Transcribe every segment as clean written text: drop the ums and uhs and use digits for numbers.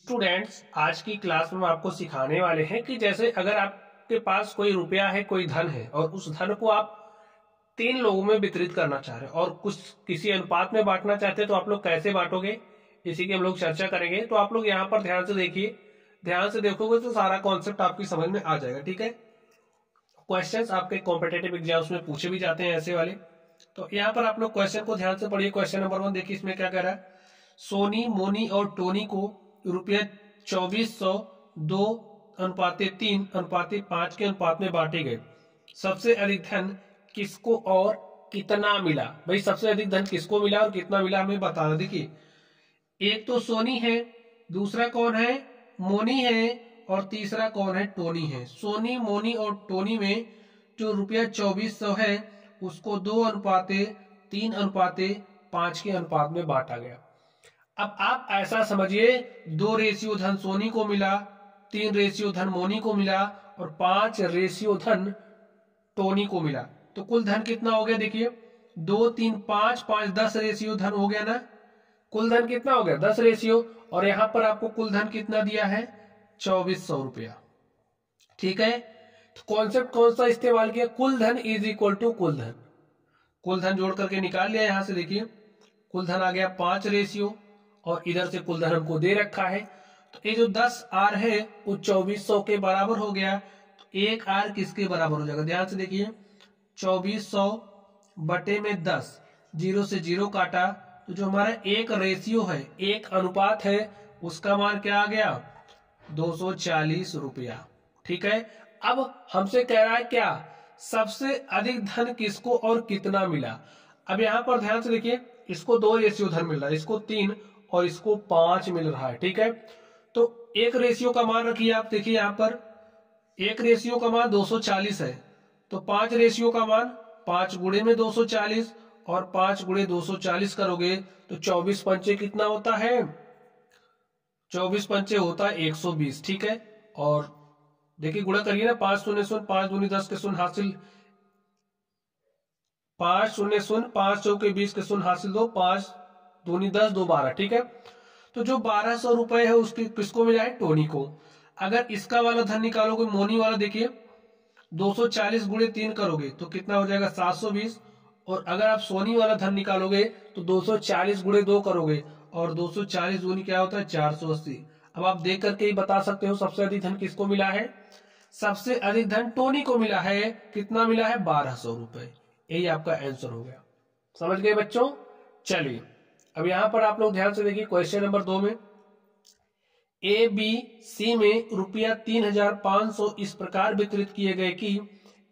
Students, आज की class में हम आपको सिखाने वाले हैं कि जैसे अगर आपके पास कोई रुपया है, कोई धन है और उस धन को आप 3 लोगों में वितरित करना चाह रहे हैं और कुछ किसी अनुपात में बांटना चाहते हैं, तो आप लोग कैसे बांटोगे, इसी की हम लोग चर्चा करेंगे। तो आप लोग यहाँ पर ध्यान से देखिए, ध्यान से देखोगे तो सारा कॉन्सेप्ट आपकी समझ में आ जाएगा। ठीक है, क्वेश्चंस आपके कॉम्पिटेटिव एग्जाम्स में पूछे भी जाते हैं ऐसे वाले। तो यहाँ पर आप लोग क्वेश्चन को ध्यान से पढ़िए। क्वेश्चन नंबर 1 देखिए, इसमें क्या कह रहा है। सोनी, मोनी और टोनी को रुपया 2400 2:3:5 के अनुपात में बांटे गए। सबसे अधिक धन किसको और कितना मिला? भाई सबसे अधिक धन किसको मिला और कितना मिला हमें बताना। देखिए, एक तो सोनी है, दूसरा कौन है, मोनी है, और तीसरा कौन है, टोनी है। सोनी, मोनी और टोनी में जो रुपया 2400 है उसको 2:3:5 के अनुपात में बांटा गया। अब आप ऐसा समझिए, 2 रेशियो धन सोनी को मिला, 3 रेशियो धन मोनी को मिला और 5 रेशियो धन टोनी को मिला। तो कुल धन कितना हो गया? देखिए, 2 3 5 5 10 रेशियो धन हो गया ना। कुल धन कितना हो गया? 10 रेशियो। और यहां पर आपको कुल धन कितना दिया है? 2400 रुपया। ठीक है, तो कॉन्सेप्ट कौन सा इस्तेमाल किया? कुल धन इज इक्वल टू कुल धन। कुल धन जोड़ करके निकाल लिया। यहां से देखिए, कुल धन आ गया 5 रेशियो और इधर से कुल धन हमको दे रखा है। तो ये जो 10 आर है वो 2400 के बराबर हो गया। तो 1 आर किसके बराबर हो जाएगा? ध्यान से देखिए, 2400 बटे में 10, 0 से 0 काटा, तो जो हमारा एक रेशियो है, एक अनुपात है, उसका मान क्या आ गया? 240 रुपया। ठीक है, अब हमसे कह रहा है क्या? सबसे अधिक धन किसको और कितना मिला। अब यहां पर ध्यान से देखिए, इसको 2 रेशियो धन मिल रहा है, इसको 3 और इसको 5 मिल रहा है। ठीक है, तो एक रेशियो का मान रखिए। आप देखिए, यहां पर एक रेशियो का मान 240 है, तो 5 रेशियो का मान 5 गुणे में 240 और 5 गुणे 240 करोगे तो 24 पंचे कितना होता है? 24 पंचे होता है 120। ठीक है, और देखिए गुणा करिए ना, 5 शून्य शून्य, 5 दूनी 10 के शून्य हासिल, 5 शून्य शून्य, 5 चौके 20 के शून्य हासिल 2, 5 दूनी 10, 2 12। ठीक है, तो जो 1200 रुपए है उसकी किसको मिला है? टोनी को। अगर इसका वाला धन निकालोगे, मोनी वाला, देखिए 240 गुणे 3 करोगे तो कितना हो जाएगा? 720। और अगर आप सोनी वाला धन निकालोगे तो 240 गुणे 2 करोगे और 240 दूनी क्या होता है? 480। अब आप देख करके ही बता सकते हो सबसे अधिक धन किसको मिला है। सबसे अधिक धन टोनी को मिला है। कितना मिला है? 1200 रुपए। यही आपका आंसर हो गया। समझ गए बच्चों? चलिए, अब यहां पर आप लोग ध्यान से देखिए, क्वेश्चन नंबर 2 में ए बी सी में रुपया 3500 इस प्रकार वितरित किए गए कि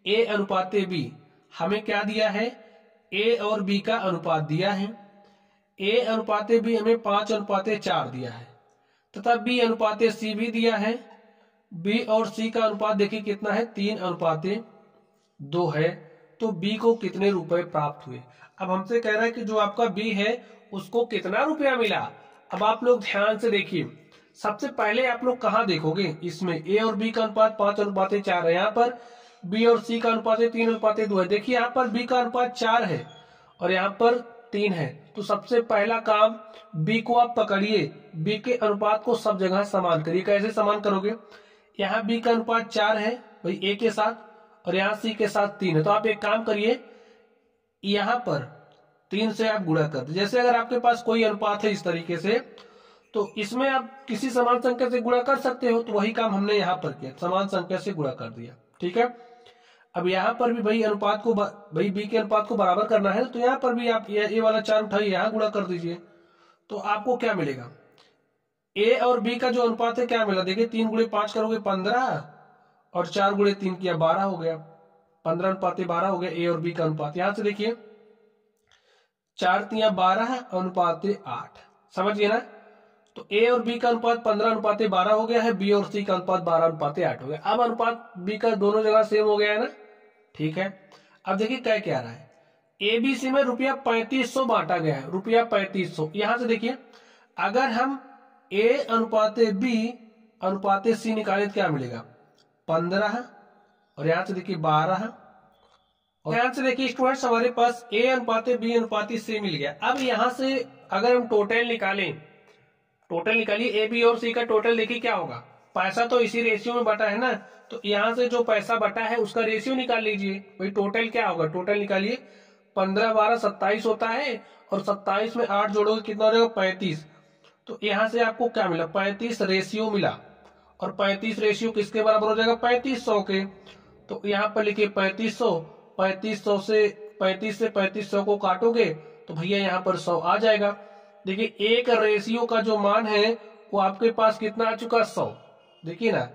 ए अनुपाते बी। हमें क्या दिया है? ए और बी का अनुपात दिया है। ए अनुपाते बी हमें 5:4 दिया है, तथा बी अनुपाते सी भी दिया है। बी और सी का अनुपात देखिए कितना है? 3:2 है। तो बी को कितने रुपए प्राप्त हुए? अब हमसे कह रहा है कि जो आपका बी है उसको कितना रुपया मिला। अब आप लोग ध्यान से देखिए, सबसे पहले आप लोग कहां देखोगे? इसमें ए और बी का अनुपात 5:4 है, यहाँ पर बी और सी का अनुपात 3:2 है। देखिए, यहाँ पर बी का अनुपात 4 है और यहाँ पर 3 है। तो सबसे पहला काम, बी को आप पकड़िए, बी के अनुपात को सब जगह समान करिए। कैसे समान करोगे? यहाँ बी का अनुपात 4 है भाई ए के साथ, और यहाँ सी के साथ 3 है। तो आप एक काम करिए, यहाँ पर 3 से आप गुणा कर दो। जैसे अगर आपके पास कोई अनुपात है इस तरीके से, तो इसमें आप किसी समान संख्या से गुणा कर सकते हो। तो वही काम हमने यहाँ पर किया, समान संख्या से गुणा कर दिया। ठीक है, अब यहाँ पर भी भाई अनुपात को, भाई बी के अनुपात को बराबर करना है, तो यहाँ पर भी आप ये वाला 4 उठाइए, यहाँ गुणा कर दीजिए। तो आपको क्या मिलेगा? ए और बी का जो अनुपात है क्या मिला? देखिए, 3 गुणे 5 करोगे 15 और 4 गुणे 3 किया 12 हो गया। 15:12 हो गया ए और बी का अनुपात। यहां से देखिए, 4 3 12 अनुपात 8। समझिए ना? तो ए और बी का अनुपात 15:12 हो गया है, बी और सी का अनुपात 12:8 हो गया। अब अनुपात बी का दोनों जगह सेम हो गया है ना। ठीक है, अब देखिए क्या कह रहा है। ए बी सी में रुपया 3500 बांटा गया है, रुपया 3500। यहां से देखिए, अगर हम ए अनुपाते बी अनुपाते सी निकाले तो क्या मिलेगा? 15। और यहां से देखिए 12। और यहां से देखिए स्टूडेंट्स, हमारे पास ए अनुपाते बी अनुपाती सी मिल गया। अब यहां से अगर हम टोटल निकालें, टोटल निकालिए, ए बी और सी का टोटल देखिए क्या होगा, पैसा तो इसी रेशियो में बटा है ना, तो यहाँ से जो पैसा बटा है उसका रेशियो निकाल लीजिए। भाई टोटल क्या होगा, टोटल निकालिए, 15 12 27 होता है, और 27 में 8 जोड़ोगे कितना हो जाएगा 35। तो यहाँ से आपको क्या मिला, 35 रेशियो मिला, और 35 रेशियो किसके बराबर हो जाएगा, 3500 के। तो यहाँ पर लिखिए 3500, 3500 से 3500 को काटोगे तो भैया यहाँ पर 100 आ जाएगा। देखिए एक रेशियो का जो मान है वो आपके पास कितना आ चुका, 100। देखिए ना,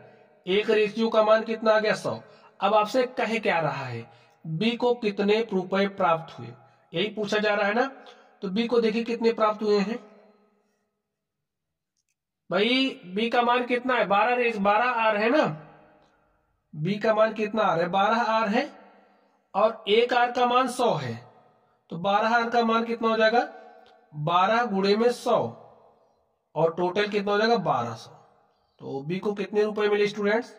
एक रेशियो का मान कितना आ गया, 100। अब आपसे कहे क्या रहा है, बी को कितने रुपए प्राप्त हुए, यही पूछा जा रहा है ना। तो बी को देखिए कितने प्राप्त हुए हैं, भाई बी का मान कितना है, 12 आर है ना, बी का मान कितना आ रहा है, 12 आर है, और एक आर का मान 100 है। तो 12 आर का मान कितना हो जाएगा, 12 गुणे में 100, और टोटल कितना हो जाएगा 1200। तो बी को कितने रुपए मिले स्टूडेंट्स,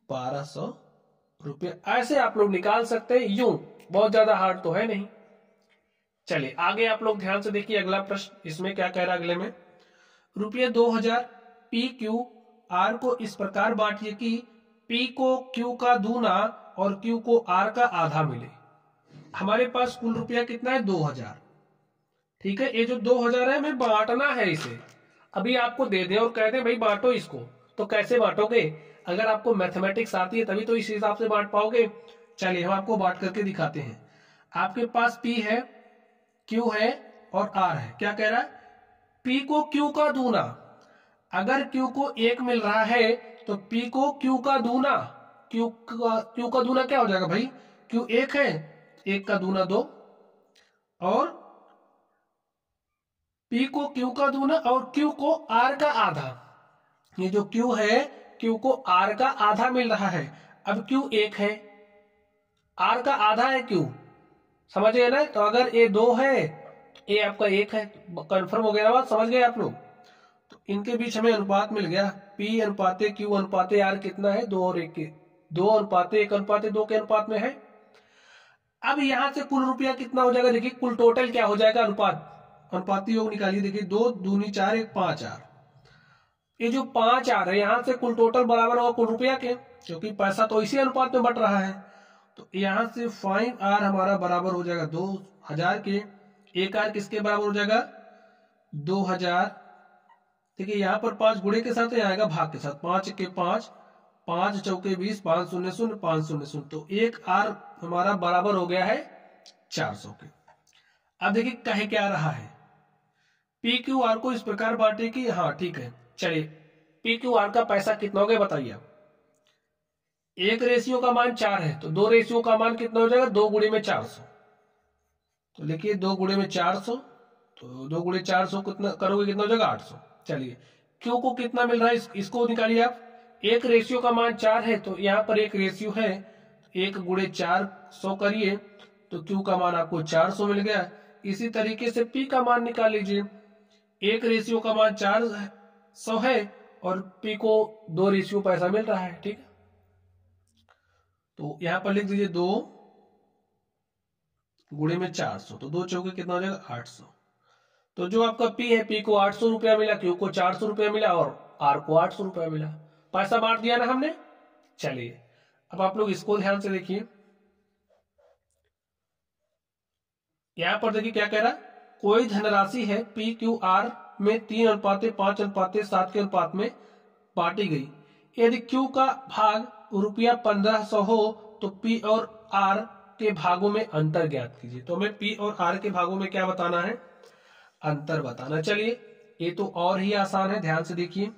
1200 रुपये। ऐसे आप लोग निकाल सकते हैं, यूं बहुत ज्यादा हार्ड तो है नहीं। चलिए आगे आप लोग ध्यान से देखिए अगला प्रश्न, इसमें क्या कह रहा है अगले में, रुपये 2000 पी क्यू आर को इस प्रकार बांटिए कि पी को क्यू का दूना और क्यू को आर का आधा मिले। हमारे पास कुल रुपया कितना है, 2000। ठीक है, ये जो 2000 है हमें बांटना है इसे। अभी आपको दे दें और कह दें भाई बांटो इसको, तो कैसे बांटोगे, अगर आपको मैथमेटिक्स आती है तभी तो इस हिसाब से बांट पाओगे। चलिए हम आपको बांट करके दिखाते हैं। आपके पास पी है, क्यू है और आर है। क्या कह रहा है, पी को क्यू का दूना, अगर क्यू को 1 मिल रहा है तो पी को क्यू का दूना, क्यू का दूना क्या हो जाएगा भाई, क्यू 1 है, 1 का दूना 2, और पी को क्यू का दूना और क्यू को आर का आधा। ये जो क्यू है, क्यू को आर का आधा मिल रहा है। अब क्यू 1 है, आर का आधा है क्यू, समझ गए ना। तो अगर ए 2 है, ए आपका 1 है, कंफर्म हो गया बात, समझ गए आप लोग। तो इनके बीच हमें अनुपात मिल गया, पी अनुपाते क्यू अनुपाते आर कितना है, 2 और 1 के, 2 अनुपाते 1 अनुपाते 2 के अनुपात में है। अब यहां से कुल रुपया कितना हो जाएगा, देखिए कुल टोटल क्या हो जाएगा, अनुपाती योग निकालिए। देखिए 2 दूनी 4 1 5 आर, ये जो 5 आ रहा है यहां से कुल टोटल बराबर होगा कुल रुपया के, क्योंकि पैसा तो इसी अनुपात में बट रहा है। तो यहां से 5 आर हमारा बराबर हो जाएगा 2000 के, एक आर किसके बराबर हो जाएगा 2000। देखिए यहां पर 5 गुणे के साथ आएगा भाग के साथ, 5 के 5, 5 चौके 20, 5 शून्य शून्य 5 शून्य शून्य, तो एक आर हमारा बराबर हो गया है 400 के। अब देखिए कहे क्या रहा है, पी क्यू आर को इस प्रकार बांटे कि, हाँ ठीक है चलिए, पी क्यू आर का पैसा कितना हो गया बताइए आप। एक रेशियो का मान 4 है, तो 2 रेशियो का मान कितना हो जाएगा, 2 गुणे में 400। तो देखिए 2 गुणे में 400, तो 2 गुणे 400 कितना करोगे, कितना हो जाएगा 800। चलिए क्यू को कितना मिल रहा है, इसको निकालिए आप। एक रेशियो का मान 4 है, तो यहाँ पर एक रेशियो है, 1 गुणे 400 करिए तो क्यू का मान आपको 400 मिल गया। इसी तरीके से पी का मान निकाल लीजिए, एक रेशियो का मान 400 है और पी को 2 रेशियो पैसा मिल रहा है। ठीक है, तो यहां पर लिख दीजिए 2 गुणे में 400, तो 2 चौके कितना हो जाएगा 800। तो जो आपका पी है, पी को 800 रुपया मिला, क्यू को 400 रुपया मिला और आर को 800 रुपया मिला। पैसा बांट दिया ना हमने। चलिए अब आप लोग इसको ध्यान से देखिए, यहां पर देखिए क्या कह रहा है, कोई धनराशि है पी क्यू आर में 3 अनुपाते 5 अनुपाते 7 के अनुपात में बांटी गई। यदि क्यू का भाग रुपया 1500 हो तो पी और आर के भागों में अंतर ज्ञात कीजिए। तो हमें पी और आर के भागों में क्या बताना है, अंतर बताना। चलिए ये तो और ही आसान है, ध्यान से देखिए,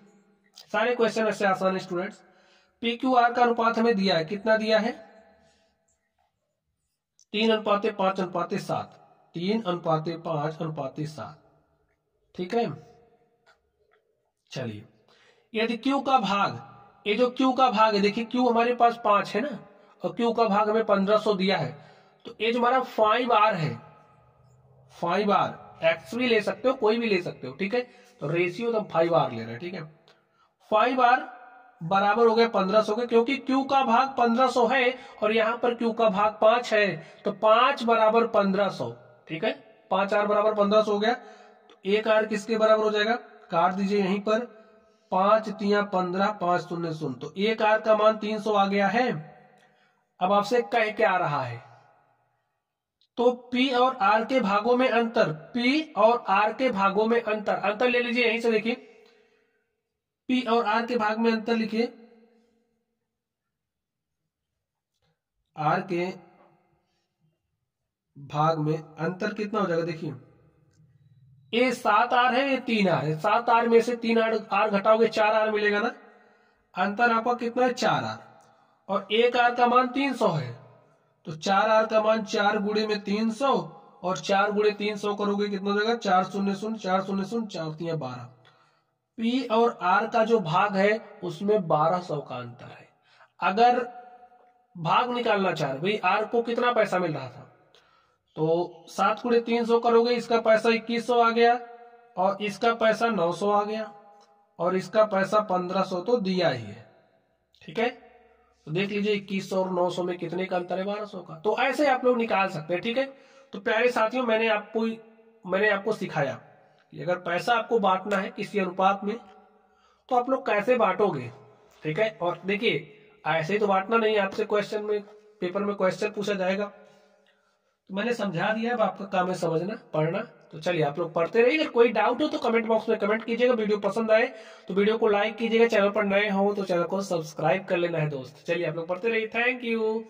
सारे क्वेश्चन ऐसे आसान है स्टूडेंट्स। पी क्यू आर का अनुपात हमें दिया है, कितना दिया है, 3 अनुपाते 5 अनुपाते 7, 3 अनुपाते 5 अनुपाते 7। ठीक है, चलिए यदि क्यू का भाग, ये जो क्यू का भाग है, देखिए क्यू हमारे पास 5 है ना, और क्यू का भाग हमें 1500 दिया है, तो ये जो हमारा 5 आर है, 5 आर एक्स भी ले सकते हो, कोई भी ले सकते हो। ठीक है, तो रेशियो तो 5 आर ले रहे हैं। ठीक है, 5 आर बराबर हो गया 1500 के, क्योंकि क्यू का भाग 1500 है और यहां पर क्यू का भाग 5 है, तो 5 बराबर 1500। ठीक है, 5 आर बराबर 1500 हो गया, तो 1 आर किसके बराबर हो जाएगा, काट दीजिए यहीं पर, 5 तिया 15, 5 शून्य शून्य, तो एक आर का मान 300 आ गया है। अब आपसे कह क्या आ रहा है, तो P और R के भागों में अंतर, P और R के भागों में अंतर, अंतर ले लीजिए यहीं से, देखिए P और R के भाग में अंतर लिखिए, R के भाग में अंतर कितना हो जाएगा, देखिए ये 7R है, ये 3R है, 7R में से 3R घटाओगे 4R मिलेगा ना, अंतर आपका कितना है 4R, और एक R का मान 300 है, तो 4R का मान 4 गुणे में 300, और 4 गुणे 300 करोगे कितना हो जाएगा, 4 शून्य शून्य 4 शून्य शून्य 4 तिया 12। P और R का जो भाग है उसमें 1200 का अंतर है। अगर भाग निकालना चाह रहे भाई R को कितना पैसा मिल रहा था, तो 7 गुणे 300 करोगे, इसका पैसा 2100 आ गया, और इसका पैसा 900 आ गया, और इसका पैसा 1500 तो दिया ही है, ठीक है। तो देख लीजिए 2100 और 900 में कितने का अंतर है, 1200 का। तो ऐसे आप लोग निकाल सकते हैं, ठीक है। तो प्यारे साथियों, मैंने आपको सिखाया कि अगर पैसा आपको बांटना है किसी अनुपात में तो आप लोग कैसे बांटोगे, ठीक है। और देखिए ऐसे ही तो बांटना नहीं, आपसे क्वेश्चन में, पेपर में क्वेश्चन पूछा जाएगा, तो मैंने समझा दिया, अब आपका काम है समझना, पढ़ना। तो चलिए आप लोग पढ़ते रहिए, अगर कोई डाउट हो तो कमेंट बॉक्स में कमेंट कीजिएगा, वीडियो पसंद आए तो वीडियो को लाइक कीजिएगा, चैनल पर नए हो तो चैनल को सब्सक्राइब कर लेना है दोस्त। चलिए आप लोग पढ़ते रहिए, थैंक यू।